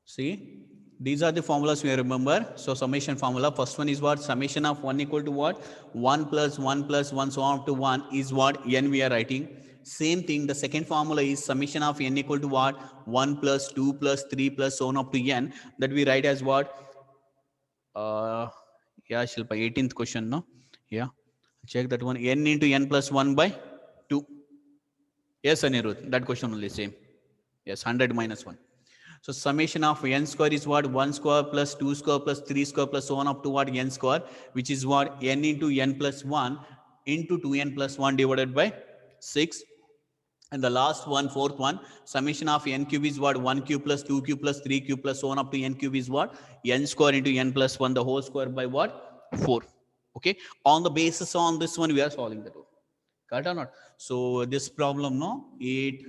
See, these are the formulas we remember. So summation formula, first one is what? Summation of 1 equal to what? 1 plus 1 plus 1 so on up to 1 is what? N we are writing. Same thing, the second formula is summation of n equal to what? 1 plus 2 plus 3 plus so on up to n, that we write as what? Yeah, Shilpa, 18th question, no? Yeah, check that one. N into n plus 1 by 2. Yes, Anirudh, that question only same. Yes, 100 minus 1. So summation of n square is what? 1 square plus 2 square plus 3 square plus so on up to what? N square, which is what? N into n plus 1 into 2n plus 1 divided by 6. And the last one, fourth one, summation of n cube is what? 1 cube plus 2 cube plus 3 cube plus so on up to n cube is what? N square into n plus 1, the whole square by what? 4. Okay. On the basis on this one, we are solving the two. Correct or not? So this problem, no? 8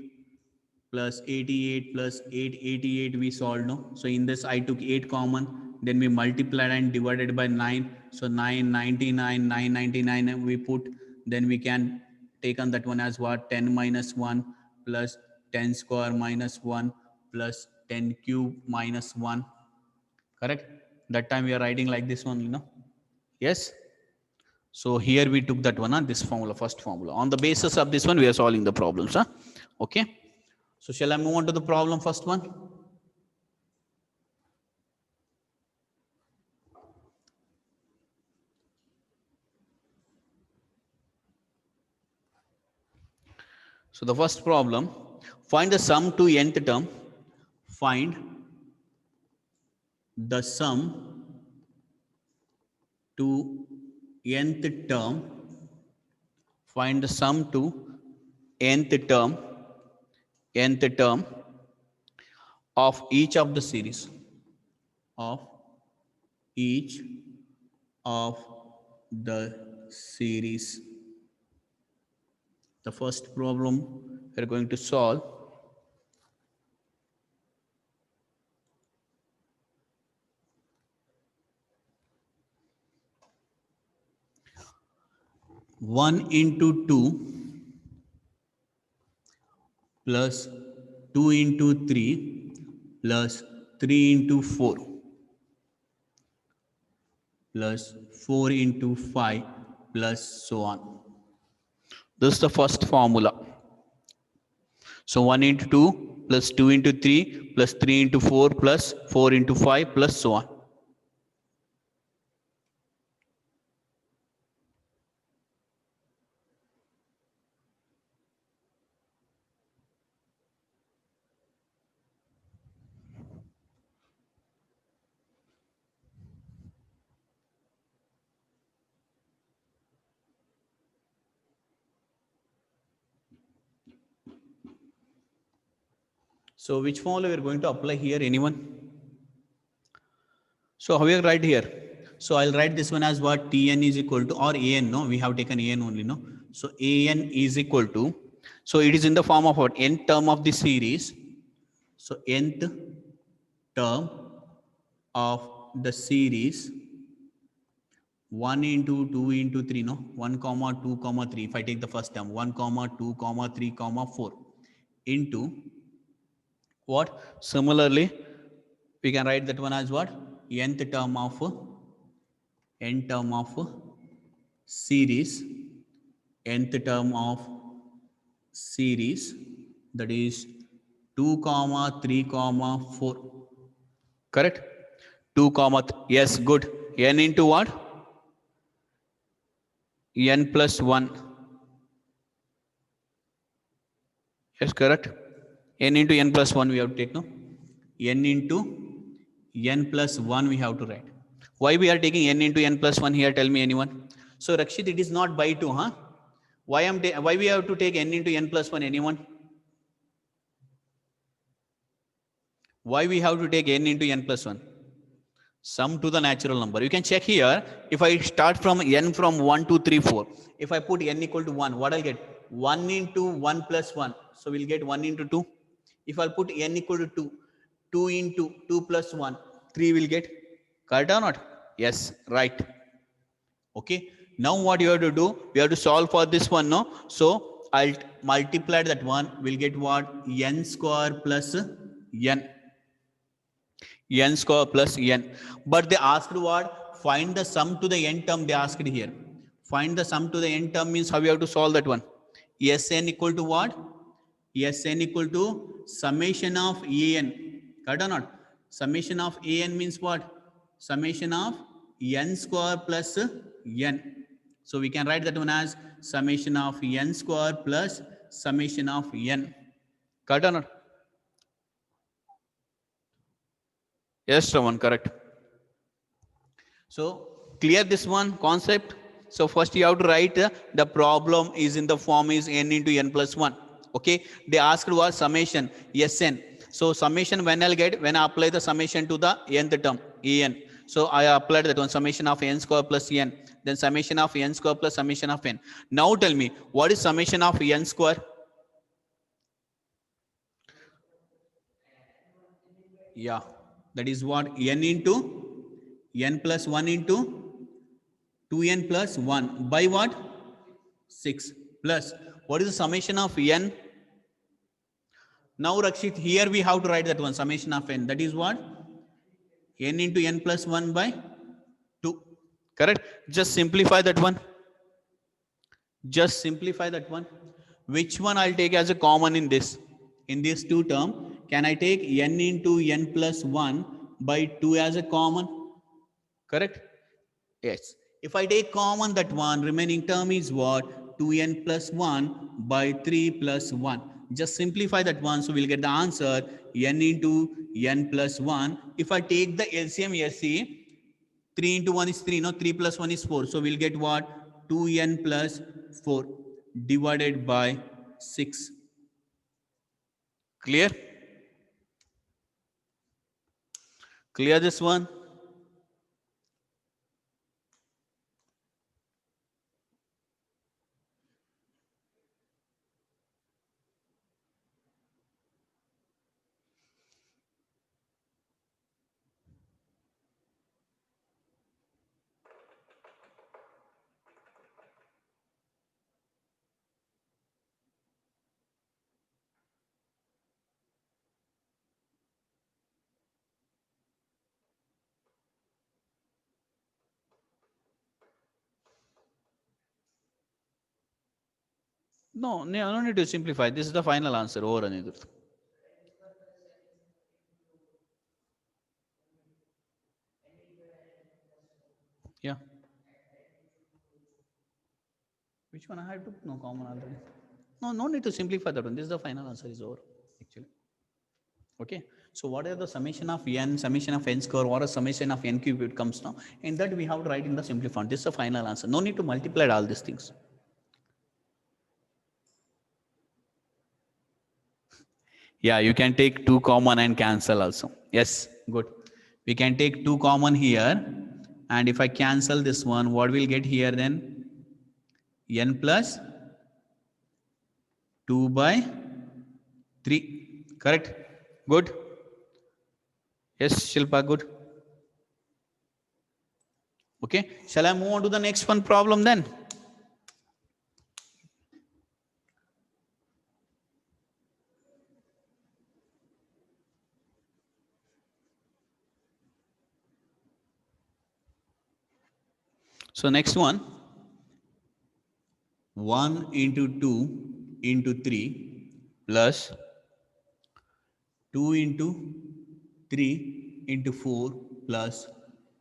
plus 88 plus 888 we solved, no? So in this I took 8 common, then we multiplied and divided by 9. So 999, 999 we put, then we can take on that one as what? 10 minus 1 plus 10 square minus 1 plus 10 cube minus 1. Correct? That time we are writing like this one, you know? Yes? So here we took that one, this formula, first formula. On the basis of this one, we are solving the problems. Okay. So shall I move on to the problem, first one? So the first problem, find the sum to nth term. Find the sum to nth term. Find the sum to nth term of each of the series. Of each of the series. The first problem we are going to solve. One into 2 plus 2 into 3 plus 3 into 4 plus 4 into 5 plus so on. This is the first formula. So 1 into 2 plus 2 into 3 plus 3 into 4 plus 4 into 5 plus so on. So which formula we are going to apply here? Anyone? So how we write here? So I'll write this one as what? Tn is equal to, or an, no? We have taken an only, no? So an is equal to, so it is in the form of what? Nth term of the series. So nth term of the series 1 into 2 into 3, no? 1 comma 2 comma 3. If I take the first term, 1 comma 2 comma 3 comma 4 into what? Similarly, we can write that one as what? Nth term of series, nth term of series, that is 2 comma 3 comma 4. Correct? 2 comma yes, good. N into what? N plus 1. Yes, correct. N into n plus 1 we have to take, no? N into n plus 1 we have to write. Why we are taking n into n plus 1 here? Tell me, anyone. So Rakshit, it is not by 2, huh? Why we have to take n into n plus 1? Anyone? Why we have to take n into n plus 1? Sum to the natural number. You can check here. If I start from n from 1, 2, 3, 4. If I put n equal to 1, what I'll get? 1 into 1 plus 1. So we'll get 1 into 2. If I'll put n equal to 2, 2 into 2 plus 1, 3 will get. Correct or not? Yes, right. Okay. Now what you have to do? We have to solve for this one, no? So I'll multiply that one. We'll get what? N square plus n. n square plus n. But they asked what? Find the sum to the n term they asked here. Find the sum to the n term means how you have to solve that one. Sn equal to what? Sn equal to summation of an. Correct or not? Summation of an means what? Summation of n square plus n. So we can write that one as summation of n square plus summation of n. Correct or not? Yes, Shravan, correct. So clear this one concept. So first you have to write the problem is in the form is n into n plus 1. Okay. They asked was summation Sn. So summation when I'll get when I apply the summation to the nth term en. So I applied that one summation of n square plus n. Then summation of n square plus summation of n. Now tell me what is summation of n square? Yeah, that is what n into n plus 1 into 2n plus 1 by what? 6 plus what is the summation of n? Now Rakshit, here we have to write that one summation of n. That is what? N into n plus 1 by 2. Correct? Just simplify that one. Just simplify that one. Which one I'll take as a common in this? In these two terms, can I take n into n plus 1 by 2 as a common? Correct? Yes. If I take common that one, remaining term is what? 2n plus 1 by 3 plus 1. Just simplify that one, so we'll get the answer n into n plus 1. If I take the LCM SC, 3 into 1 is 3, no? 3 plus 1 is 4. So we'll get what? 2n plus 4 divided by 6. Clear? Clear this one? No, no need to simplify. This is the final answer. Over and yeah. Which one I have to no common already? No, no need to simplify that one. This is the final answer is over actually. Okay. So what are the summation of n, summation of n square, or a summation of n cube it comes now? In that we have to write in the simplified. This is the final answer. No need to multiply all these things. Yeah, you can take 2 common and cancel also. Yes, good. We can take 2 common here. And if I cancel this one, what will get here then? N plus 2 by 3. Correct? Good. Yes, Shilpa, good. Okay. Shall I move on to the next one problem then? So next one, 1 into 2 into 3 plus 2 into 3 into 4 plus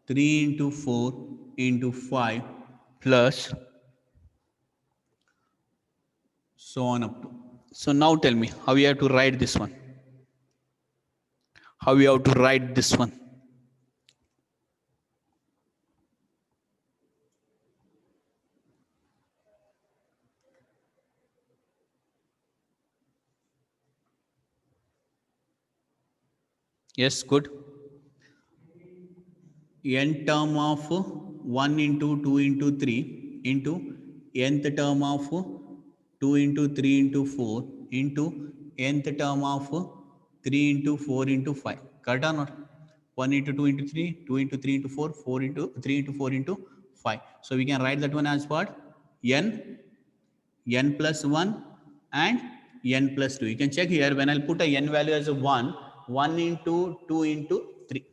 3 into 4 into 5 plus so on up to. So now tell me how you have to write this one. How you have to write this one. Yes, good. N term of 1 into 2 into 3 into nth term of 2 into 3 into 4 into nth term of 3 into 4 into 5. Correct or not? 1 into 2 into 3, 2 into 3 into 4, 4 into 3 into 4 into 5. So we can write that one as what? N plus 1 and n plus 2. You can check here when I'll put a n value as a 1, 1 into 2 into 3.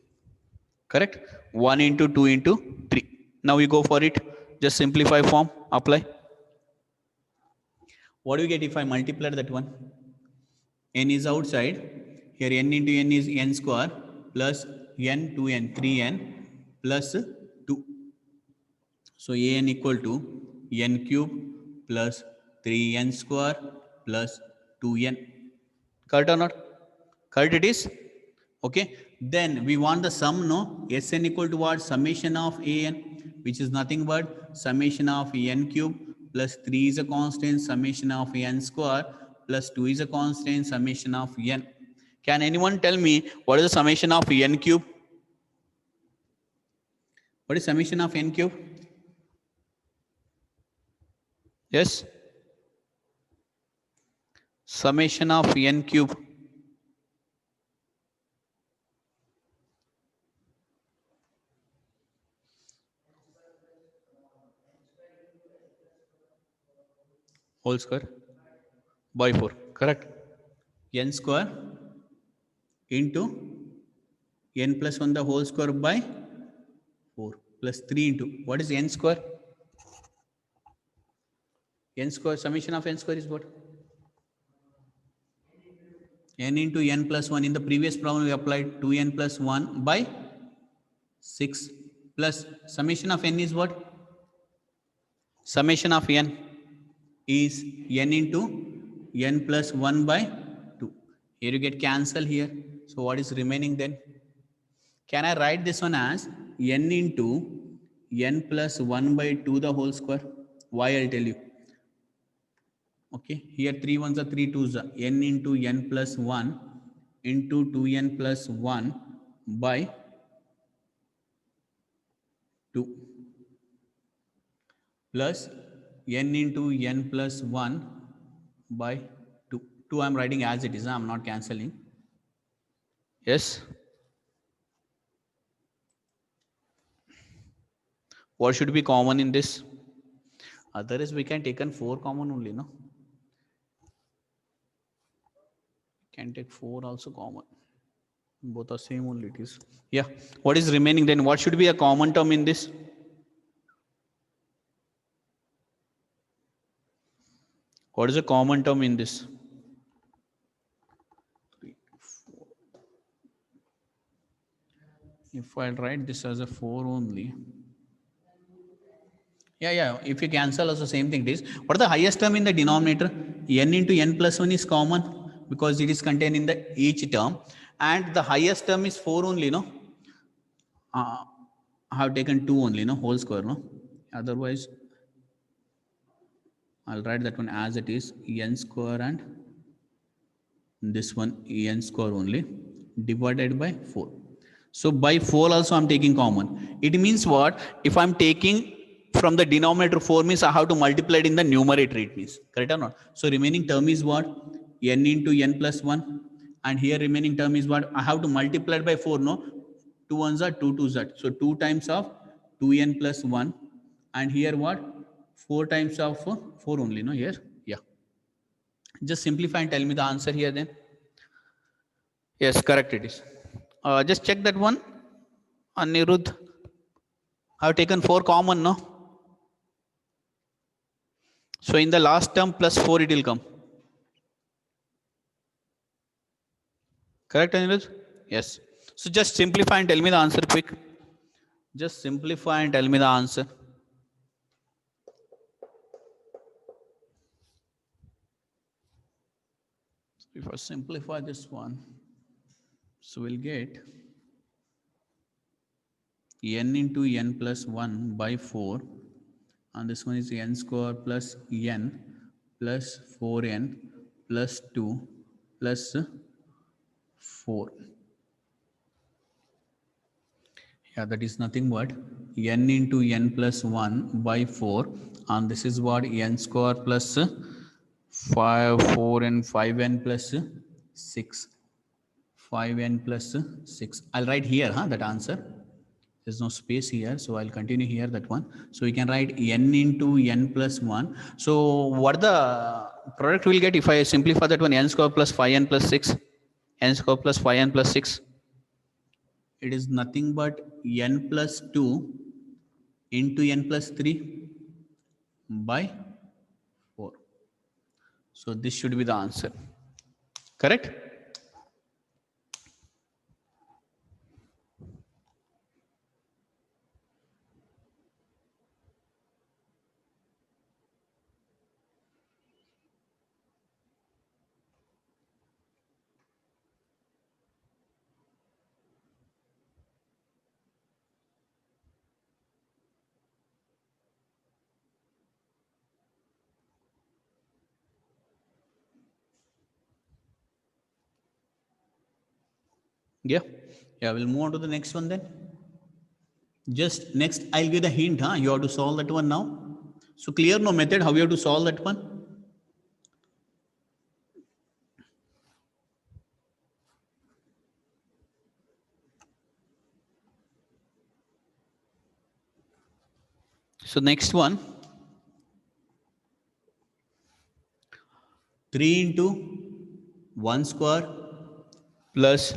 Correct? 1 into 2 into 3. Now we go for it. Just simplify form, apply. What do you get if I multiply that one? N is outside. Here n into n is n square plus n 2n 3n plus 2. So an equal to n cube plus 3n square plus 2n. Correct or not? Correct it is. Okay. Then we want the sum, no? Sn equal to what? Summation of an, which is nothing but summation of n cube plus 3 is a constant, summation of n square plus 2 is a constant, summation of n. Can anyone tell me what is the summation of n cube? What is summation of n cube? Yes. Summation of n cube. Whole square by 4. Correct? N square into n plus 1 the whole square by 4 plus 3 into what is n square? N square, summation of n square is what? N into n plus 1. In the previous problem we applied 2n plus 1 by 6 plus summation of n is what? Summation of n is n into n plus 1 by 2. Here you get cancel here. So what is remaining then? Can I write this one as n into n plus 1 by 2 the whole square? Why? I'll tell you. Okay, here 3 ones are 3 twos are n into n plus 1 into 2n plus 1 by 2 plus n into n plus 1 by 2. 2 I'm writing as it is, I'm not cancelling. Yes. What should be common in this? Otherwise we can take 4 common only, no? Can take 4 also common. Both are same only it is. Yeah. What is remaining then? What should be a common term in this? What is a common term in this? 3, 4. If I write this as a 4 only. Yeah. If you cancel also same thing it is. What is the highest term in the denominator? N into n plus 1 is common because it is contained in the each term, and the highest term is 4 only, no? I have taken 2 only, no? Whole square, no? Otherwise I'll write that one as it is, n square and this one n square only divided by 4. So by 4 also I'm taking common. It means what? If I'm taking from the denominator 4 means I have to multiply it in the numerator, it means. Correct or not? So remaining term is what? N into n plus 1. And here remaining term is what? I have to multiply it by 4, no? 2 ones are 2 twos are. So 2 times of 2n plus 1. And here what? 4 times of 4 only, no? Here. Yeah. Just simplify and tell me the answer here then. Yes, correct it is. Just check that one. Anirudh. I have taken 4 common, no? So in the last term plus 4 it will come. Correct, Anirudh? Yes. So just simplify and tell me the answer quick. Just simplify and tell me the answer. If I simplify this one, so we'll get n into n plus 1 by 4, and this one is n square plus n plus 4n plus 2 plus 4. Yeah, that is nothing but n into n plus 1 by 4, and this is what? N square plus 5, 4 and 5n plus 6. 5n plus 6. I'll write here, that answer. There's no space here, so I'll continue here, that one. So we can write n into n plus 1. So what the product we'll get if I simplify that one? N square plus 5n plus 6. N square plus 5n plus 6. it is nothing but n plus 2 into n plus 3 by 4. So this should be the answer. Correct? Yeah. Yeah, we'll move on to the next one then. Just next, I'll give the hint, huh? You have to solve that one now. So clear no method, how you have to solve that one? So next one, 3 into 1 square plus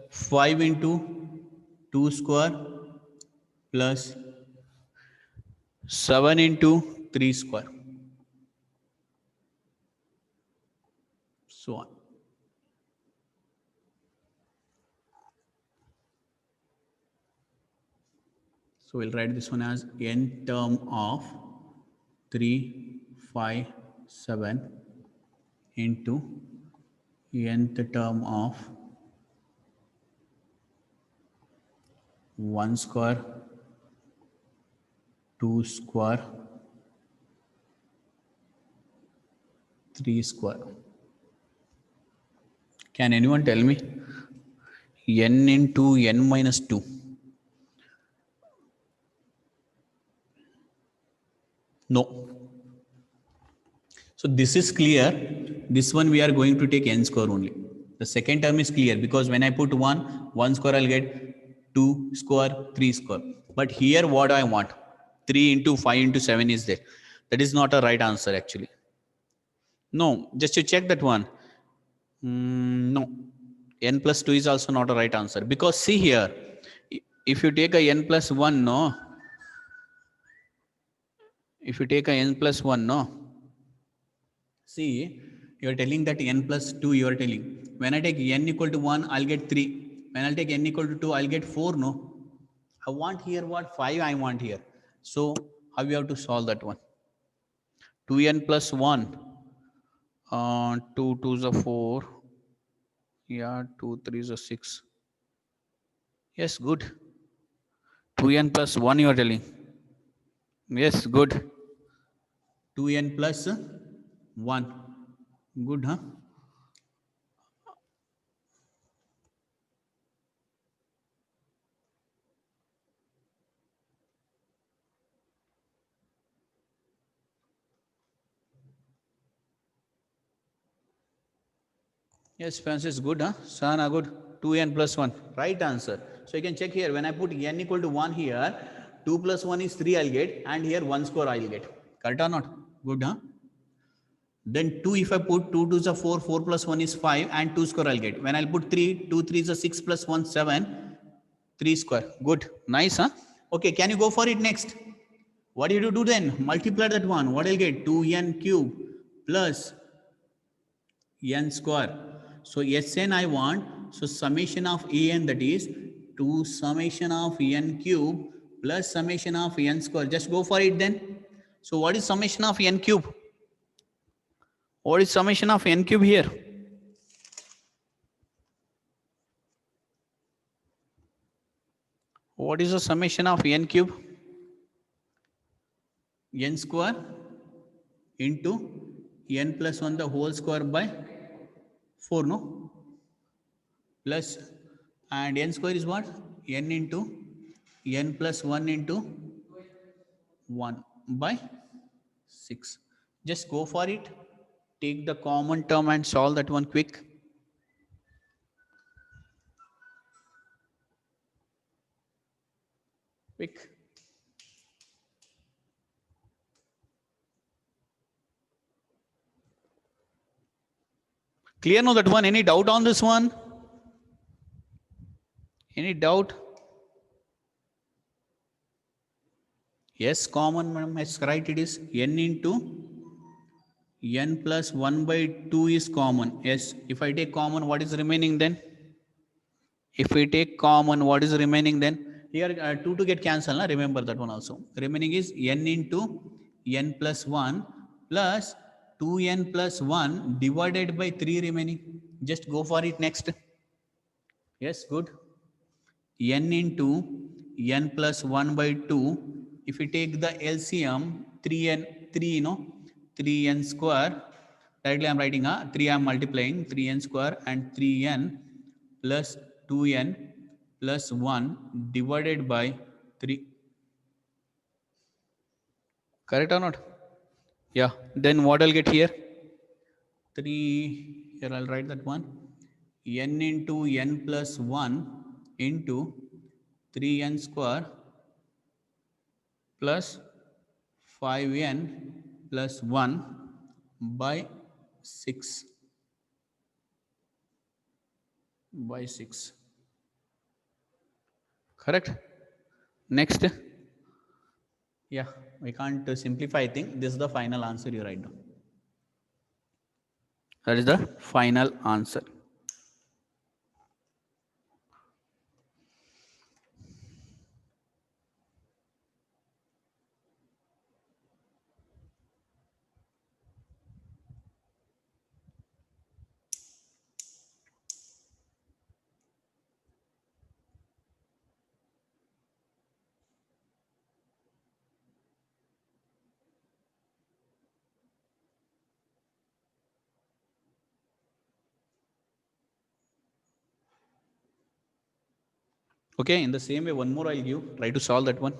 5 into 2 square plus 7 into 3 square. So on. So we'll write this one as n term of 3, 5, 7 into nth term of 1 square, 2 square, 3 square. Can anyone tell me? N into n minus 2. No. So this is clear. This one we are going to take n square only. The second term is clear because when I put 1 square I'll get 2 square, 3 square. But here what I want? 3 into 5 into 7 is there. That is not a right answer actually. No, just to check that one. No. N plus 2 is also not a right answer. Because see here, if you take a n plus 1, no. If you take a n plus 1, no. See, you are telling that n plus 2, you are telling. When I take n equal to 1, I'll get 3. When I'll take n equal to 2, I'll get 4, no. I want here what? 5 I want here. So, how you have to solve that one? 2n plus 1. 2 2 is a 4. Yeah, 2 3 is a 6. Yes, good. 2n plus 1 you are telling. Yes, good. 2n plus 1. Good, huh? Yes, Francis, good, huh? Sana, good. 2n plus 1. Right answer. So you can check here. When I put n equal to 1 here, 2 plus 1 is 3 I'll get. And here 1 square I'll get. Correct or not? Good, huh? Then 2 if I put 2 2 is a 4, 4 plus 1 is 5 and 2 square I'll get. When I'll put 3, 2 3 is a 6 plus 1, 7, 3 square. Good. Nice, huh? Okay, can you go for it next? What did you do then? Multiply that one. What I'll get? 2n cube plus n square. So Sn I want. So summation of En, that is 2 summation of n cube plus summation of n square. Just go for it then. So what is summation of n cube? What is summation of n cube here? What is the summation of n cube? N square into n plus 1 the whole square by 4, no? Plus, and n square is what? N into n plus 1 into 1 by 6. Just go for it. Take the common term and solve that one quick. Quick. Clear now that one? Any doubt on this one? Any doubt? Yes, common, madam. Yes, right. It is n into n plus 1 by 2 is common. Yes. If I take common, what is remaining then? If we take common, what is remaining then? Here 2 to get cancelled. Remember that one also. Remaining is n into n plus 1 plus 2n plus 1 divided by 3 remaining. Just go for it next. Yes, good. N into n plus 1 by 2. If we take the LCM, 3n, 3, 3n square. Directly I'm writing 3, I'm multiplying 3n square and 3n plus 2n plus 1 divided by 3. Correct or not? Yeah. Then what I'll get here? 3, here I'll write that one. N into n plus 1 into 3n square plus 5n plus 1 by 6 by 6. Correct? Next. Yeah, we can't simplify thing. This is the final answer you write down. That is the final answer. Okay, in the same way, one more I'll give. Try to solve that one.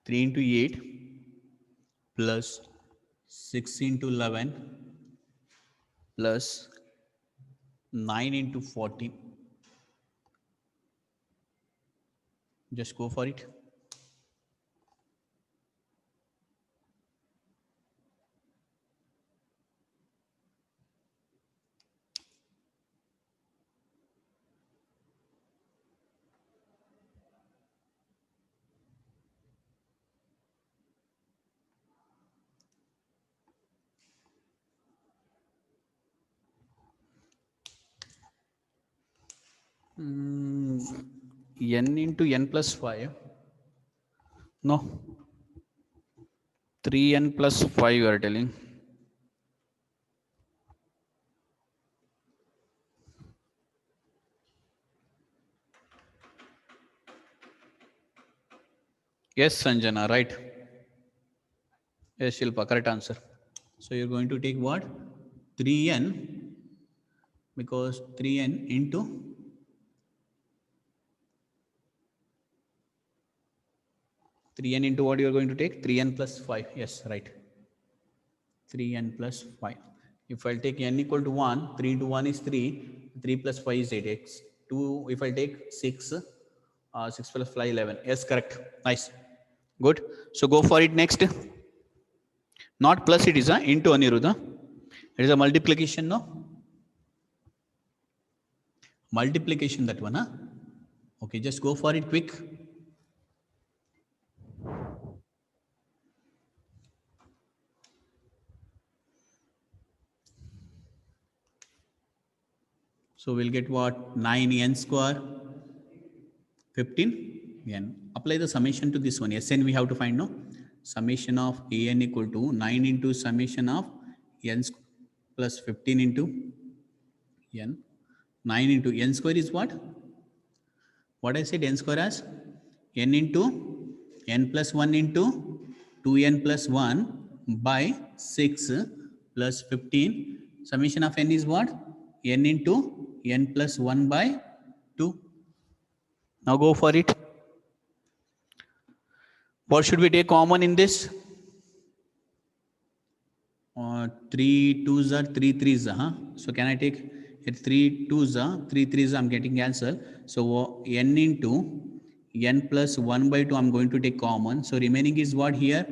Three into 8 plus 6 into 11 plus 9 into 14. Just go for it. N into n plus 5. No. 3n plus 5 you are telling. Yes, Sanjana, right. Yes, Shilpa, correct answer. So you're going to take what? 3n, because 3n into 3n into what you are going to take? 3n plus 5. Yes, right. 3n plus 5. If I'll take n equal to 1, 3 into 1 is 3. 3 plus 5 is 8. X 2, if I take 6, 6 plus 5, 11. Yes, correct. Nice. Good. So go for it next. Not plus it is into Aniruddha. It is a multiplication, no? Multiplication, that one. Okay, just go for it quick. So we'll get what? 9n square, 15n. Apply the summation to this one. Sn we have to find, no? Summation of an equal to 9 into summation of n plus 15 into n. 9 into n square is what? What I said n square as? N into n plus 1 into 2n plus 1 by 6 plus 15. Summation of n is what? N into n plus 1 by 2. Now go for it. What should we take common in this? 3 2s are 3 3s. So can I take Here 3 2s are 3 3s, I'm getting answer. So n into n plus 1 by 2 I'm going to take common. So remaining is what here?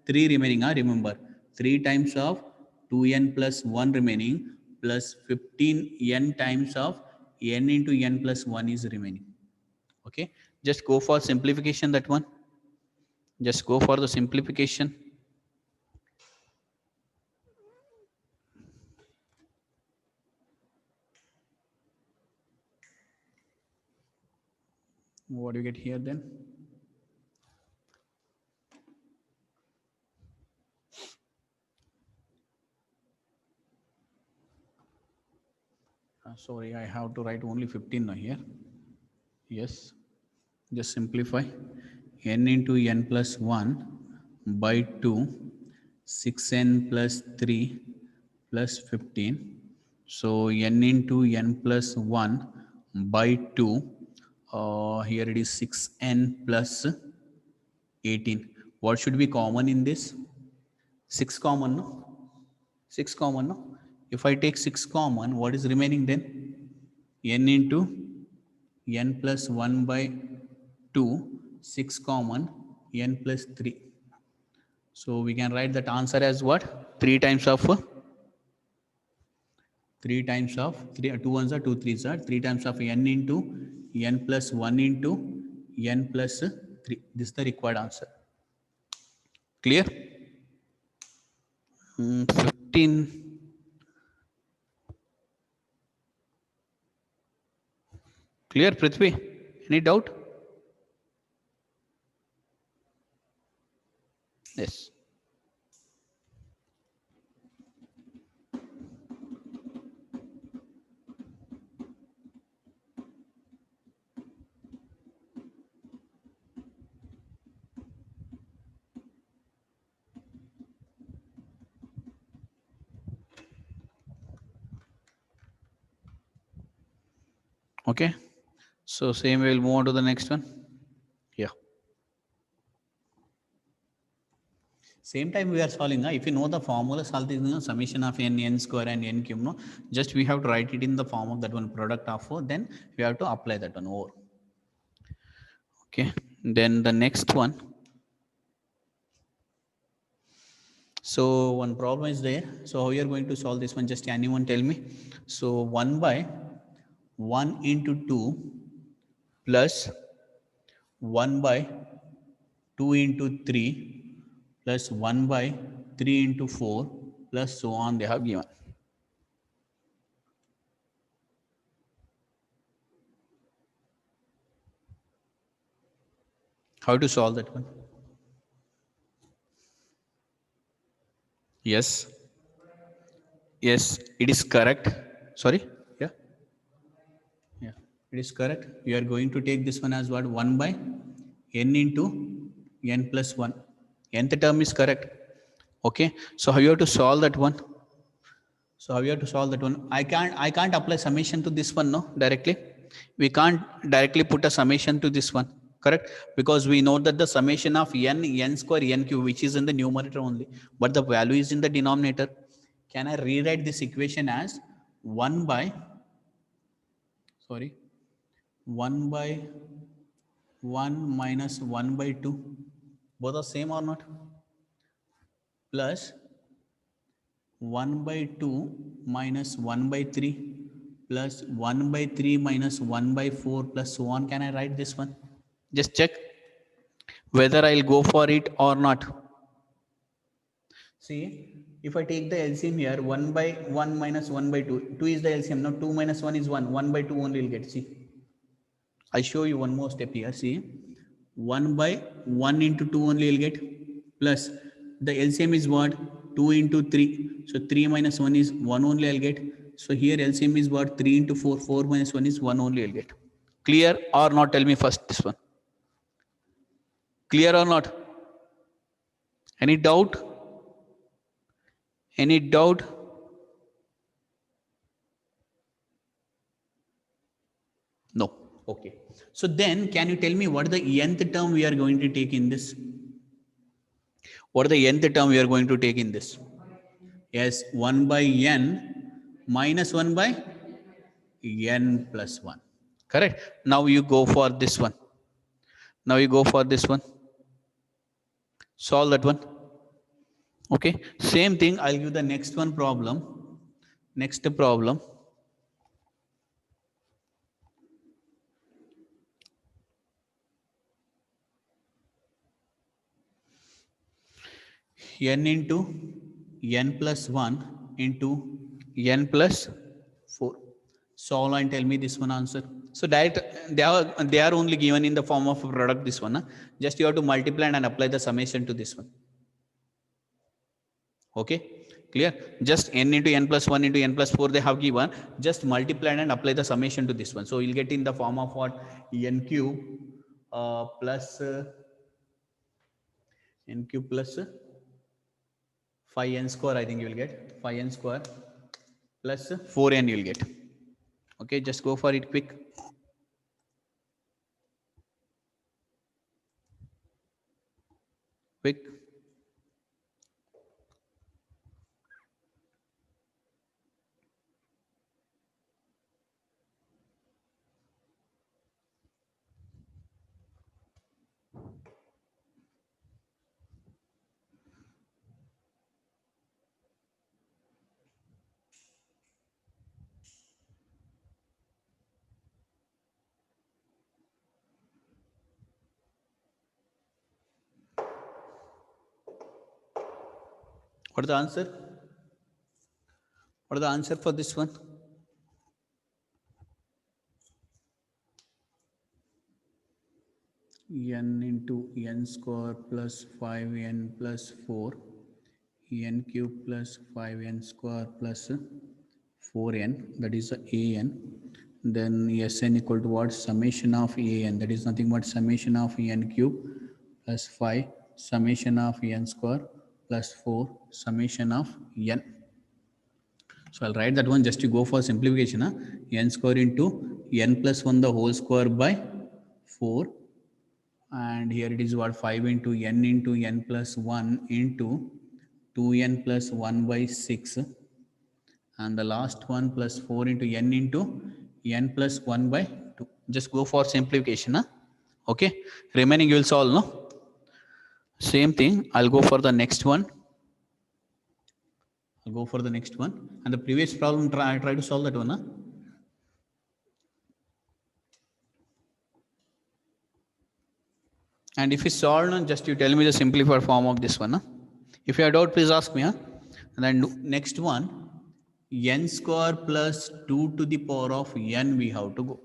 3 remaining. Remember 3 times of 2n plus 1 remaining plus 15n times of n into n plus 1 is remaining. Okay, just go for simplification, that one. Just go for the simplification. What do you get here then? Sorry, I have to write only 15 now here. Yes, just simplify. N into n plus 1 by 2, 6n plus 3 plus 15. So n into n plus 1 by 2, here it is 6n plus 18. What should be common in this? 6 common, no? 6 common, no? If I take 6 common, what is remaining then? N into n plus 1 by 2, 6 common, n plus 3. So we can write that answer as what? 3 times of 3 times of 3, 2 ones are 2 threes are 3 times of n into n plus 1 into n plus 3. This is the required answer. Clear? 15. Clear, Prithvi? Any doubt? Yes. Okay. So same, we'll move on to the next one. Yeah. Same time we are solving. If you know the formula, solve this, summation of n square and n cube. No, just we have to write it in the form of that one, product of 4. Then we have to apply that one over. Okay. Then the next one. So one problem is there. So how you are going to solve this one? Just anyone tell me. So 1 by 1 into 2 plus 1 by 2 into 3 plus 1 by 3 into 4 plus so on they have given. How to solve that one? Yes. Yes, it is correct. Sorry? Yeah. Yeah, it is correct. We are going to take this one as what? 1 by n into n plus 1. Nth term is correct. Okay. So how you have to solve that one? So how you have to solve that one? I can't apply summation to this one, no, directly. We can't directly put a summation to this one, correct? Because we know that the summation of n square, n cube, which is in the numerator only, but the value is in the denominator. Can I rewrite this equation as 1 by, sorry, 1 by 1 minus 1 by 2? Both are same or not? Plus 1 by 2 minus 1 by 3 plus 1 by 3 minus 1 by 4 plus so on. Can I write this one? Just check whether I'll go for it or not. See, if I take the LCM here, 1 by 1 minus 1 by 2, 2 is the LCM. Now 2 minus 1 is 1, 1 by 2 only will get. See, I show you one more step here. See, 1 by 1 into 2 only will get, plus the LCM is what? 2 into 3. So 3 minus 1 is 1 only I'll get. So here LCM is what? 3 into 4. 4 minus 1 is 1 only I'll get. Clear or not? Tell me first this one. Clear or not? Any doubt? Any doubt? No. Okay. So then can you tell me what is the nth term we are going to take in this? What is the nth term we are going to take in this? Yes, 1 by n minus 1 by n plus 1. Correct? Now you go for this one. Now you go for this one. Solve that one. Okay. Same thing. I'll give the next one problem. Next problem. N into n plus 1 into n plus 4. Solve and tell me this one answer. So direct, they are only given in the form of a product, this one. Just you have to multiply and apply the summation to this one. Okay, clear? Just n into n plus 1 into n plus 4 they have given. Just multiply and apply the summation to this one. So you'll get in the form of what? N cube plus n cube plus 5n square, I think you will get 5n square plus 4n you will get. Okay, just go for it quick. Quick. What is the answer? What is the answer for this one? N into n square plus 5n plus 4, n cube plus 5n square plus 4n, that is an. Then Sn equal to what? Summation of an, that is nothing but summation of n cube plus 5 summation of n square plus 4 summation of n. So I'll write that one just to go for simplification. N square into n plus 1 the whole square by 4. And here it is what? 5 into n plus 1 into 2n plus 1 by 6. And the last one plus 4 into n plus 1 by 2. Just go for simplification. Okay. Remaining you will solve, no? Same thing. I'll go for the next one. I'll go for the next one. And the previous problem, I try to solve that one. And if it's solved, just you tell me the simplified form of this one. If you have doubt, please ask me. And then next one, n square plus 2 to the power of n we have to go.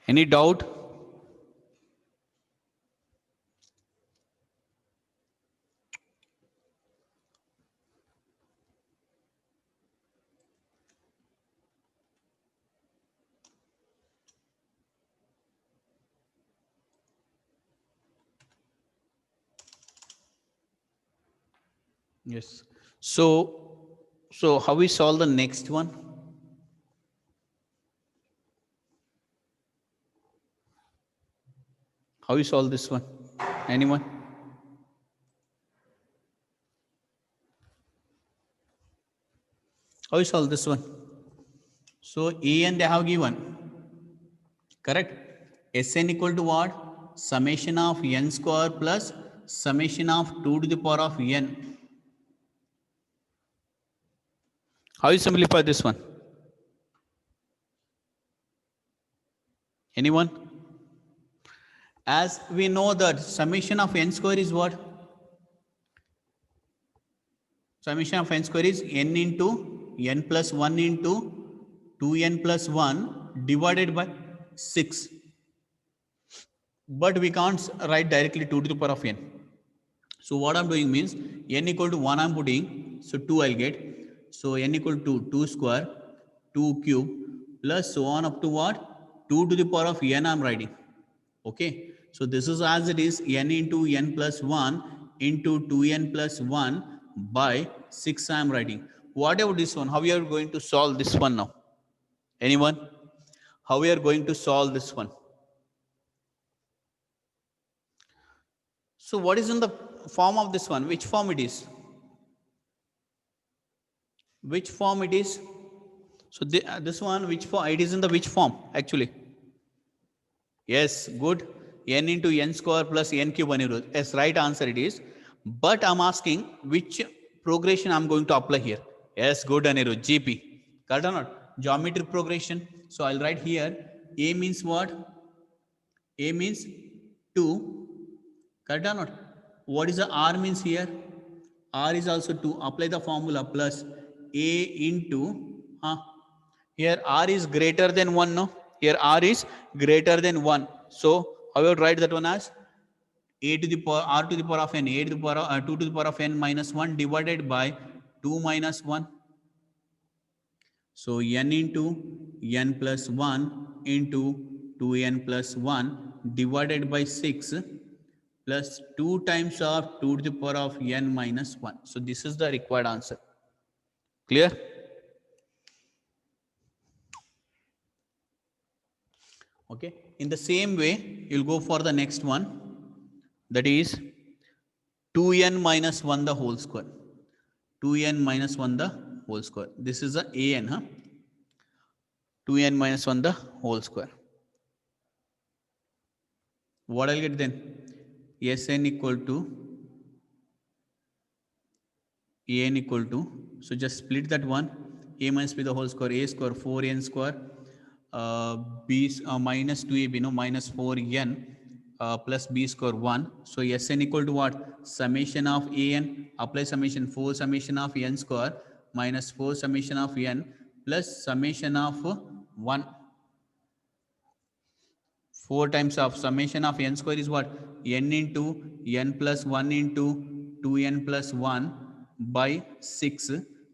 Any doubt? Yes. So how we solve the next one? How you solve this one? Anyone? How you solve this one? So an they have given. Correct? Sn equal to what? Summation of n square plus summation of 2 to the power of n. How you simplify this one? Anyone? As we know that summation of n square is what? Summation of n square is n into n plus 1 into 2n plus 1 divided by 6. But we can't write directly 2 to the power of n. So what I'm doing means n equal to 1 I'm putting, so 2 I'll get. So n equal to 2 square, 2 cube plus so on up to what? 2 to the power of n I'm writing. Okay. So this is as it is, n into n plus 1 into 2n plus 1 by 6 I am writing. What about this one? How we are going to solve this one now? Anyone? How we are going to solve this one? So what is in the form of this one? Which form it is? Which form it is? So this one, which form? It is in the which form actually? Yes, good. N into n square plus n cube anirudh. Yes, right answer it is. But I'm asking which progression I'm going to apply here. Yes, good Anirudh. GP. Correct or not? Geometric progression. So I'll write here. A means what? A means 2. Correct or not? What is the R means here? R is also 2. Apply the formula plus A into, here R is greater than 1, no? Here R is greater than 1. So I will write that one as A to the power, R to the power of n, A to the power of, 2 to the power of n minus 1 divided by 2 minus 1. So n into n plus 1 into 2n plus 1 divided by 6 plus 2 times of 2 to the power of n minus 1. So this is the required answer. Clear? Okay. In the same way, you'll go for the next one. That is 2n minus 1 the whole square. 2n minus 1 the whole square. This is the an, 2n minus 1 the whole square. What I'll get then? Sn equal to an equal to, so just split that one, a minus b the whole square, a square 4n square, b minus 2ab, no, minus 4n plus b square 1. So Sn equal to what? Summation of an, apply summation, 4 summation of n square minus 4 summation of n plus summation of 1. 4 times of summation of n square is what? N into n plus 1 into 2n plus 1 by 6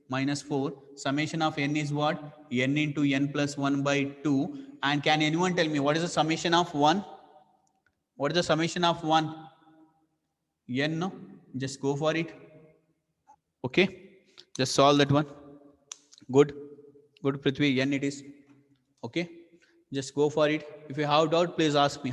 minus 4. Summation of n is what? N into n plus 1 by 2. And can anyone tell me what is the summation of 1? What is the summation of 1? N, no? Just go for it. Okay? Just solve that one. Good. Good, Prithvi. N it is. Okay? Just go for it. If you have doubt, please ask me,